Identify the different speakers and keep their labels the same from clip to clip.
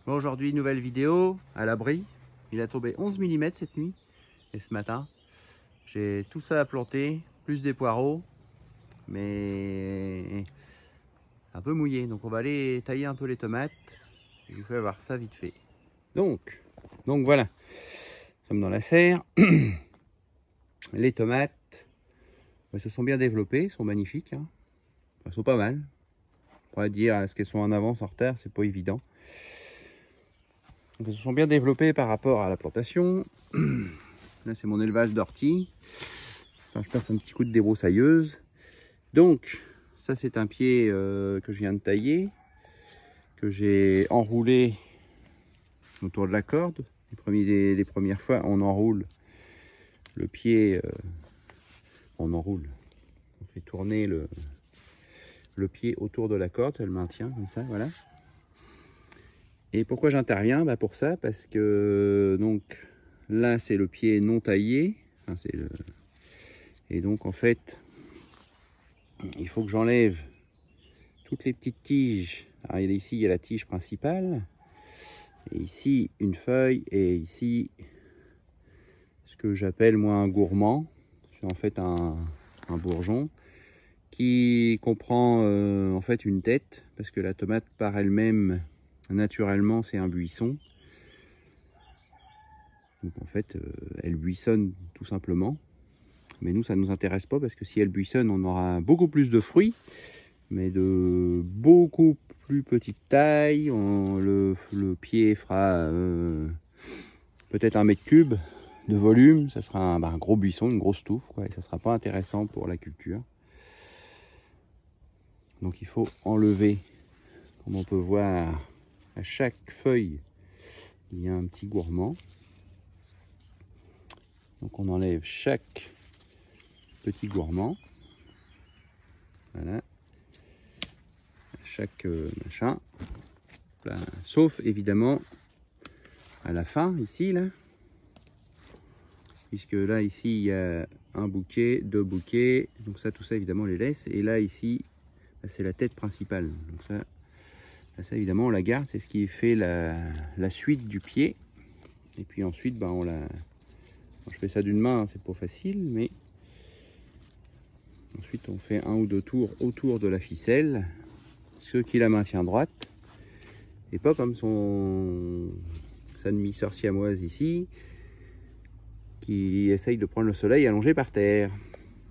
Speaker 1: Bon, aujourd'hui, nouvelle vidéo à l'abri. Il a tombé 11 mm cette nuit et ce matin. J'ai tout ça à planter, plus des poireaux, mais un peu mouillé. Donc on va aller tailler un peu les tomates. Je vous fais voir ça vite fait. Donc voilà, nous sommes dans la serre. Les tomates se sont bien développées, sont magnifiques. Hein. Elles sont pas mal. On pourrait dire, est-ce qu'elles sont en avance en retard? C'est pas évident. Donc elles se sont bien développées par rapport à la plantation. Là c'est mon élevage d'ortie. Enfin, je passe un petit coup de débroussailleuse. Donc ça c'est un pied que je viens de tailler, que j'ai enroulé autour de la corde. Les premières fois on enroule le pied, on fait tourner le pied autour de la corde, elle maintient comme ça, voilà. Et pourquoi j'interviens? Pour ça, parce que donc là c'est le pied non taillé, enfin, et donc en fait il faut que j'enlève toutes les petites tiges. Alors ici il y a la tige principale, et ici une feuille, et ici ce que j'appelle moi un gourmand. C'est en fait un bourgeon qui comprend en fait une tête, parce que la tomate par elle-même naturellement c'est un buisson. Donc en fait elle buissonne tout simplement, mais nous ça ne nous intéresse pas, parce que si elle buissonne on aura beaucoup plus de fruits, mais de beaucoup plus petite taille. Le pied fera peut-être 1 mètre cube de volume. Ça sera un gros buisson, une grosse touffe, quoi, et ça sera pas intéressant pour la culture. Donc il faut enlever, comme on peut voir, à chaque feuille il y a un petit gourmand. Donc on enlève chaque petit gourmand, voilà, chaque machin, là, sauf évidemment à la fin ici là, puisque là ici il y a un bouquet, 2 bouquets, donc ça tout ça évidemment on les laisse, et là ici c'est la tête principale, donc ça évidemment on la garde, c'est ce qui fait la suite du pied. Et puis ensuite je fais ça d'une main, c'est pas facile, mais ensuite on fait 1 ou 2 tours autour de la ficelle, ce qui la maintient droite, et pas comme sa demi-sœur siamoise ici, qui essaye de prendre le soleil allongé par terre.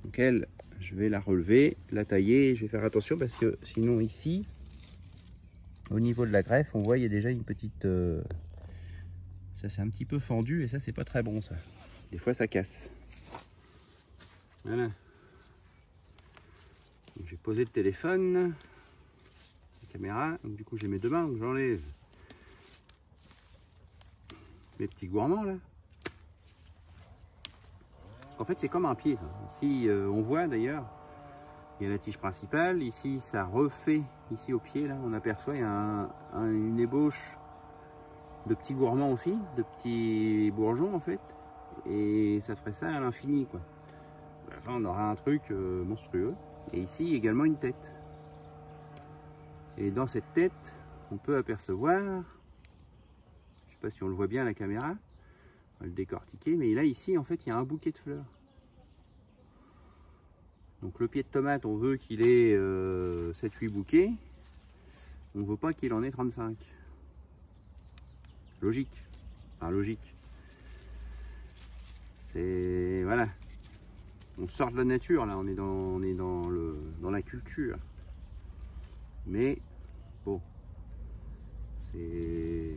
Speaker 1: Donc elle, je vais la relever, la tailler, je vais faire attention, parce que sinon ici, au niveau de la greffe, on voit il y a déjà une petite... ça c'est un petit peu fendu, et ça c'est pas très bon ça. Des fois ça casse. Voilà. J'ai posé le téléphone, la caméra, donc du coup j'ai mes 2 mains, donc j'enlève mes petits gourmands là. En fait c'est comme un pied ça. Ici on voit d'ailleurs, il y a la tige principale, ici ça refait, ici au pied là on aperçoit il y a une ébauche de petits gourmands aussi, de petits bourgeons en fait, et ça ferait ça à l'infini quoi. À la fin on aura un truc monstrueux, et ici également une tête. Et dans cette tête, on peut apercevoir, je ne sais pas si on le voit bien à la caméra, on va le décortiquer, mais là ici en fait il y a un bouquet de fleurs. Donc le pied de tomate, on veut qu'il ait 7-8 bouquets, on ne veut pas qu'il en ait 35. Logique, enfin logique. C'est, voilà, on sort de la nature là, on est dans la culture. Mais bon, c'est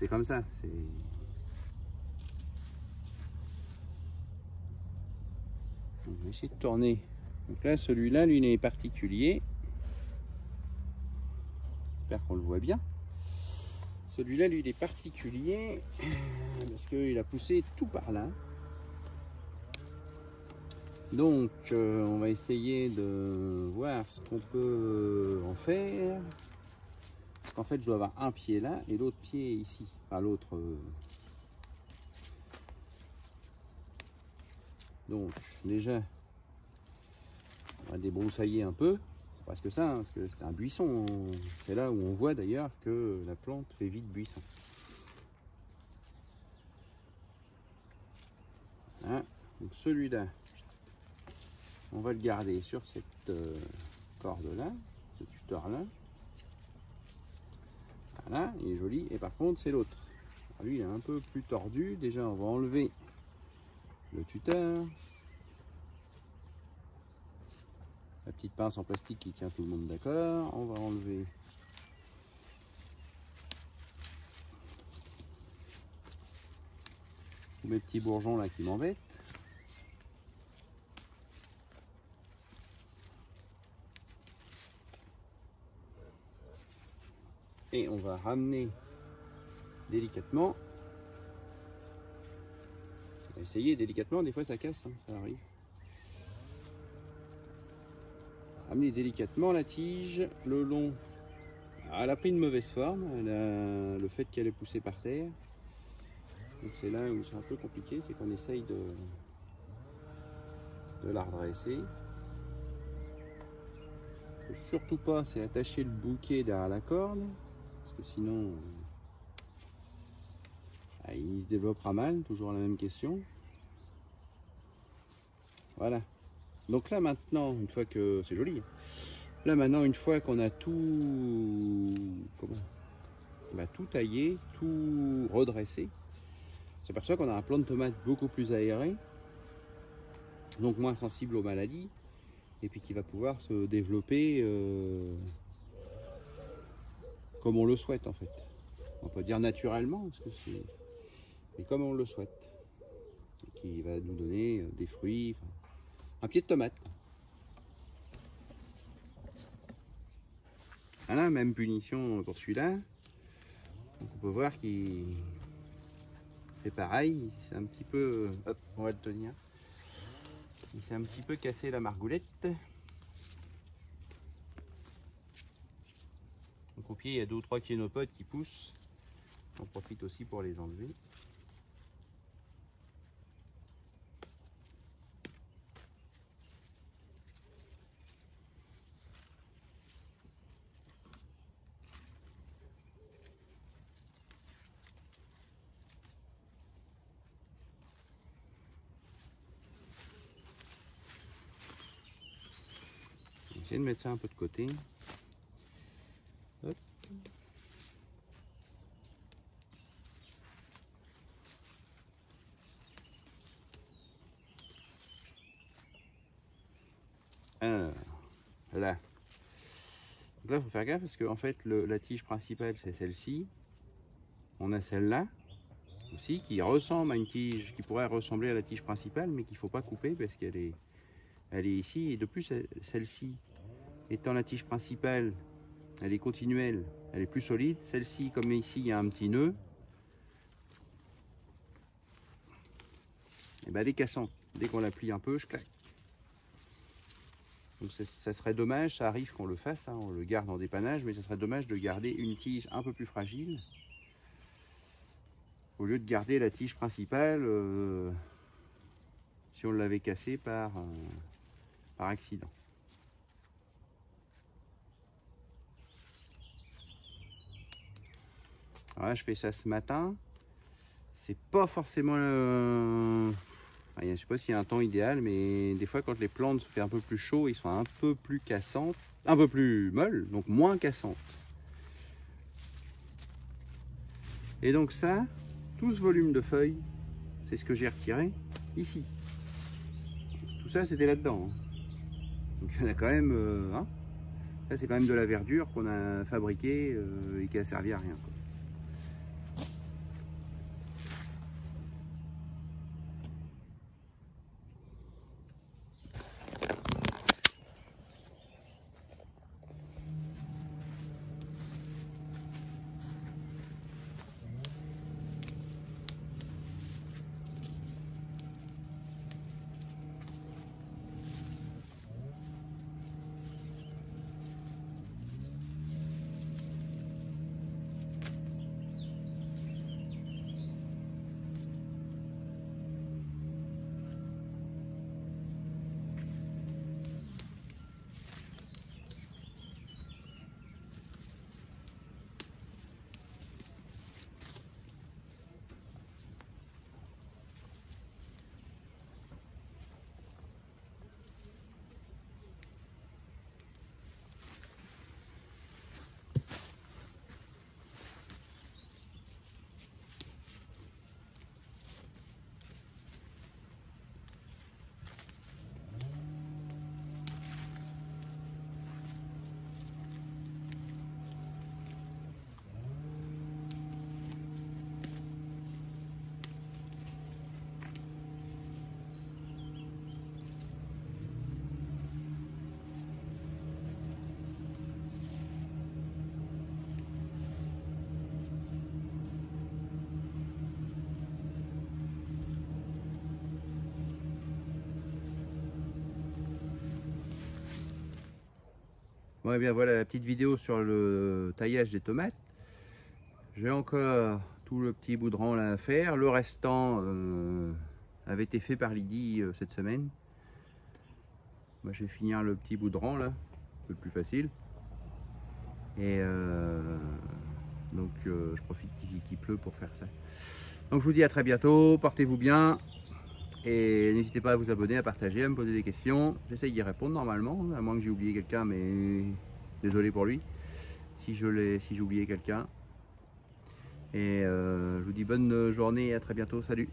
Speaker 1: comme ça. On va essayer de tourner. Donc là, celui-là, lui, il est particulier. J'espère qu'on le voit bien. Celui-là, lui, il est particulier parce qu'il a poussé tout par là. Donc, on va essayer de voir ce qu'on peut en faire. Parce qu'en fait, je dois avoir un pied là et l'autre pied ici. Enfin, l'autre. Donc, déjà, on va débroussailler un peu. Parce que ça, hein, parce que c'est un buisson. C'est là où on voit d'ailleurs que la plante fait vite buisson. Hein, donc celui-là, on va le garder sur cette corde-là, ce tuteur-là. Voilà, il est joli. Et par contre, c'est l'autre. Lui, il est un peu plus tordu. Déjà, on va enlever le tuteur. La petite pince en plastique qui tient tout le monde d'accord. On va enlever tous mes petits bourgeons là qui m'embêtent. Et on va ramener délicatement. On va essayer délicatement, des fois ça casse, hein, ça arrive. Ramener délicatement la tige le long. Alors, elle a pris une mauvaise forme, le fait qu'elle est poussée par terre. Donc c'est là où c'est un peu compliqué, c'est qu'on essaye de la redresser. Il ne faut surtout pas, c'est attacher le bouquet derrière la corde, parce que sinon il se développera mal, toujours la même question. Voilà. Donc là maintenant, une fois que c'est joli, là maintenant une fois qu'on a tout, tout taillé, tout redressé, on s'aperçoit qu'on a un plant de tomate beaucoup plus aéré, donc moins sensible aux maladies, et puis qui va pouvoir se développer comme on le souhaite en fait. On peut dire naturellement, parce que c'est, mais comme on le souhaite, et qui va nous donner des fruits, enfin, un pied de tomate. Voilà, même punition pour celui-là. On peut voir qu'il c'est pareil, c'est un petit peu, hop, on va le tenir. Il s'est un petit peu cassé la margoulette. Donc au pied, il y a 2 ou 3 kénopodes qui poussent. On profite aussi pour les enlever. On va essayer de mettre ça un peu de côté. Hop. Alors, là. Donc là, il faut faire gaffe parce que en fait, la tige principale, c'est celle-ci. On a celle-là aussi qui ressemble à une tige qui pourrait ressembler à la tige principale, mais qu'il ne faut pas couper parce qu'elle est, elle est ici. Et de plus, celle-ci, étant la tige principale, elle est continuelle, elle est plus solide. Celle-ci, comme ici, il y a un petit nœud, et ben elle est cassante. Dès qu'on la plie un peu, je claque. Donc ça serait dommage, ça arrive qu'on le fasse, hein, on le garde en dépannage, mais ça serait dommage de garder une tige un peu plus fragile au lieu de garder la tige principale si on l'avait cassée par accident. Alors là, je fais ça ce matin. C'est pas forcément je sais pas s'il y a un temps idéal, mais des fois quand les plantes se fait un peu plus chaud, ils sont un peu plus cassantes, un peu plus molles, donc moins cassantes. Et donc ça, tout ce volume de feuilles, c'est ce que j'ai retiré ici. Tout ça c'était là-dedans. Donc il y en a quand même, là c'est quand même de la verdure qu'on a fabriquée et qui a servi à rien, quoi. Bon, et bien voilà la petite vidéo sur le taillage des tomates. J'ai encore tout le petit boudran là à faire. Le restant avait été fait par Lydie cette semaine. Moi, je vais finir le petit boudran là, un peu plus facile. Et donc je profite qu'il pleut pour faire ça. Donc je vous dis à très bientôt, portez-vous bien. Et n'hésitez pas à vous abonner, à partager, à me poser des questions. J'essaye d'y répondre normalement, à moins que j'ai oublié quelqu'un, mais désolé pour lui si j'ai oublié quelqu'un. Et je vous dis bonne journée et à très bientôt. Salut!